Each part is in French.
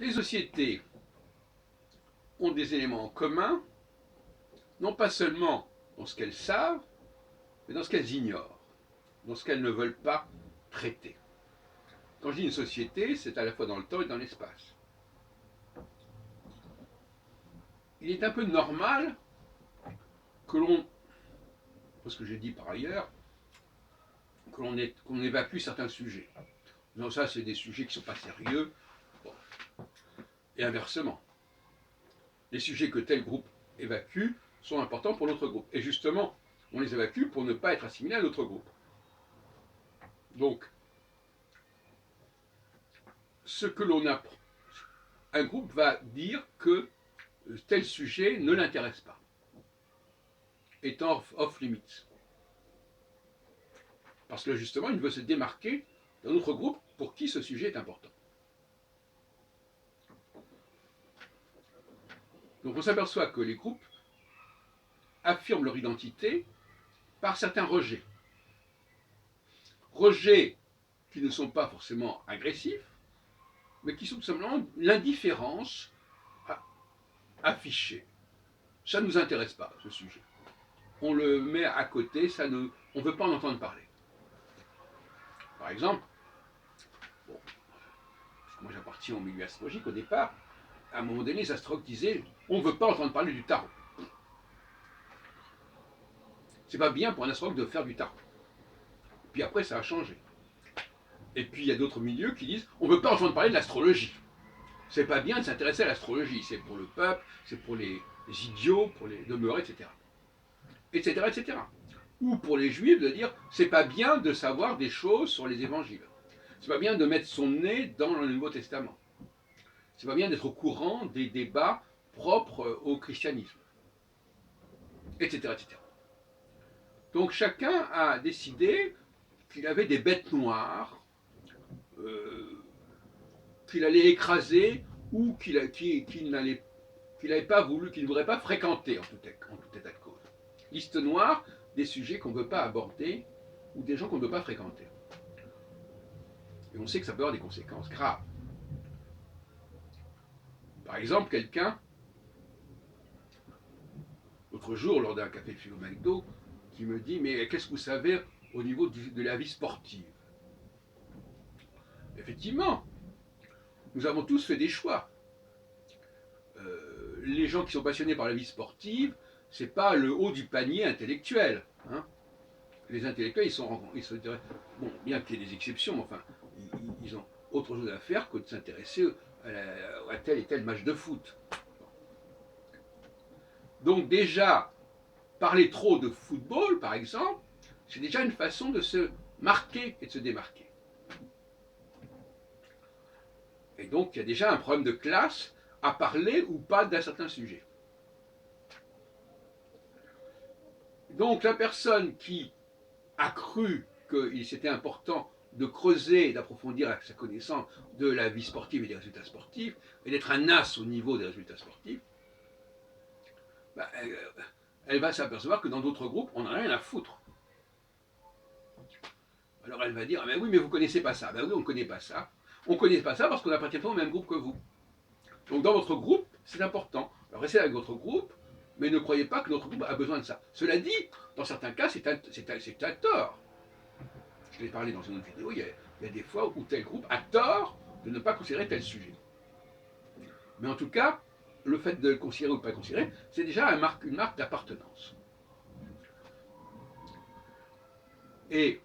Les sociétés ont des éléments en commun, non pas seulement dans ce qu'elles savent, mais dans ce qu'elles ignorent, dans ce qu'elles ne veulent pas traiter. Quand je dis une société, c'est à la fois dans le temps et dans l'espace. Il est un peu normal que l'on, parce que j'ai dit par ailleurs, qu'on évacue certains sujets. Non, ça, c'est des sujets qui ne sont pas sérieux, bon. Et inversement. Les sujets que tel groupe évacue sont importants pour l'autre groupe. Et justement, on les évacue pour ne pas être assimilés à l'autre groupe. Donc, ce que l'on apprend, un groupe va dire que tel sujet ne l'intéresse pas, est off limits. Parce que justement, il veut se démarquer d'un autre groupe pour qui ce sujet est important. Donc on s'aperçoit que les groupes affirment leur identité par certains rejets. Rejets qui ne sont pas forcément agressifs, mais qui sont tout simplement l'indifférence affichée. Ça ne nous intéresse pas, ce sujet. On le met à côté, on ne veut pas en entendre parler. Par exemple, bon, moi j'appartiens au milieu astrologique au départ, à un moment donné, les astrologues disaient on ne veut pas entendre parler du tarot. C'est pas bien pour un astrologue de faire du tarot. Puis après, ça a changé. Et puis il y a d'autres milieux qui disent on ne veut pas entendre parler de l'astrologie. C'est pas bien de s'intéresser à l'astrologie, c'est pour le peuple, c'est pour les idiots, pour les demeurés, etc. Etc. etc. Ou pour les juifs de dire c'est pas bien de savoir des choses sur les évangiles. C'est pas bien de mettre son nez dans le Nouveau Testament. C'est pas bien d'être au courant des débats propres au christianisme. Etc. etc. Donc chacun a décidé qu'il avait des bêtes noires, qu'il allait écraser ou qu'il n'avait pas voulu, qu'il ne voudrait pas fréquenter en tout état de cause. Liste noire des sujets qu'on ne veut pas aborder ou des gens qu'on ne veut pas fréquenter. Et on sait que ça peut avoir des conséquences graves. Par exemple, quelqu'un, l'autre jour, lors d'un café philo McDo, qui me dit mais qu'est-ce que vous savez au niveau de la vie sportive? Effectivement, nous avons tous fait des choix. Les gens qui sont passionnés par la vie sportive, c'est pas le haut du panier intellectuel. Hein. Les intellectuels, ils se diraient, bon, bien qu'il y ait des exceptions, mais enfin, ils ont autre chose à faire que de s'intéresser à tel et tel match de foot. Donc déjà, parler trop de football, par exemple, c'est déjà une façon de se marquer et de se démarquer. Et donc, il y a déjà un problème de classe à parler ou pas d'un certain sujet. Donc, la personne qui a cru qu'il c'était important de creuser et d'approfondir sa connaissance de la vie sportive et des résultats sportifs, et d'être un as au niveau des résultats sportifs, elle va s'apercevoir que dans d'autres groupes, on n'en a rien à foutre. Alors elle va dire, ah, oui, mais vous ne connaissez pas ça. Ben oui, on ne connaît pas ça. On ne connaît pas ça parce qu'on n'appartient pas au même groupe que vous. Donc dans votre groupe, c'est important. Alors restez avec votre groupe, mais ne croyez pas que notre groupe a besoin de ça. Cela dit, dans certains cas, c'est un tort. Je l'ai parlé dans une autre vidéo, il y a des fois où tel groupe a tort de ne pas considérer tel sujet. Mais en tout cas, le fait de le considérer ou de ne pas le considérer, c'est déjà une marque d'appartenance. Et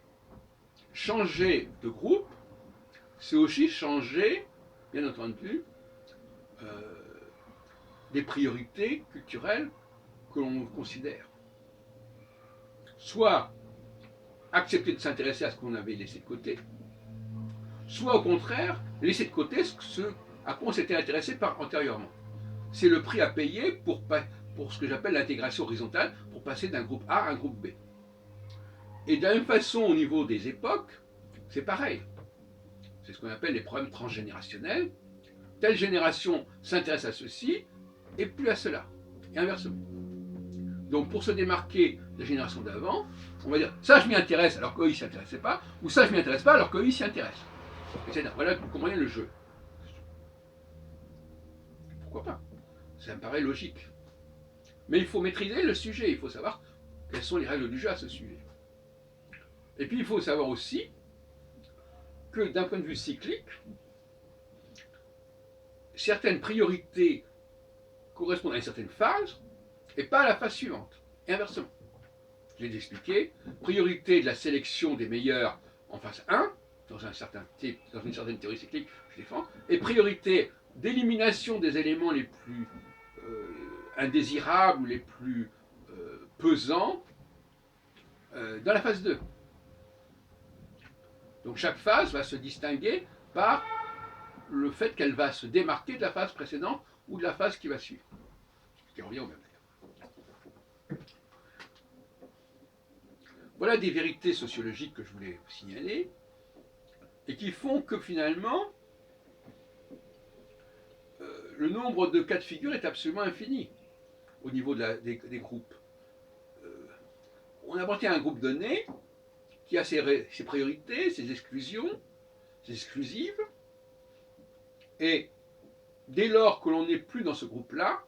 changer de groupe, c'est aussi changer, bien entendu, des priorités culturelles que l'on considère. Soit accepter de s'intéresser à ce qu'on avait laissé de côté, soit au contraire, laisser de côté ce à quoi on s'était intéressé antérieurement. C'est le prix à payer pour ce que j'appelle l'intégration horizontale, pour passer d'un groupe A à un groupe B. Et de la même façon, au niveau des époques, c'est pareil. C'est ce qu'on appelle les problèmes transgénérationnels. Telle génération s'intéresse à ceci et plus à cela. Et inversement. Donc pour se démarquer de la génération d'avant, on va dire ça je m'y intéresse alors qu'eux ils ne s'y intéressaient pas, ou ça je m'y intéresse pas alors qu'eux ils s'y intéressent. Etc. Voilà, vous comprenez le jeu. pourquoi pas? Ça me paraît logique. Mais il faut maîtriser le sujet, il faut savoir quelles sont les règles du jeu à ce sujet. Et puis il faut savoir aussi que d'un point de vue cyclique, certaines priorités correspondent à une certaine phase et pas à la phase suivante, et inversement. Je l'ai expliqué, priorité de la sélection des meilleurs en phase 1, dans une certaine théorie cyclique que je défends, et priorité d'élimination des éléments les plus indésirables ou les plus pesants dans la phase 2. Donc chaque phase va se distinguer par le fait qu'elle va se démarquer de la phase précédente ou de la phase qui va suivre. Ce qui revient au même d'ailleurs. Voilà des vérités sociologiques que je voulais vous signaler et qui font que finalement le nombre de cas de figure est absolument infini au niveau des groupes. On appartient à un groupe donné qui a ses priorités, ses exclusions, ses exclusives, et dès lors que l'on n'est plus dans ce groupe-là,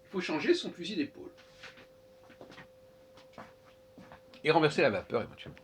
il faut changer son fusil d'épaule. Et renverser la vapeur éventuellement.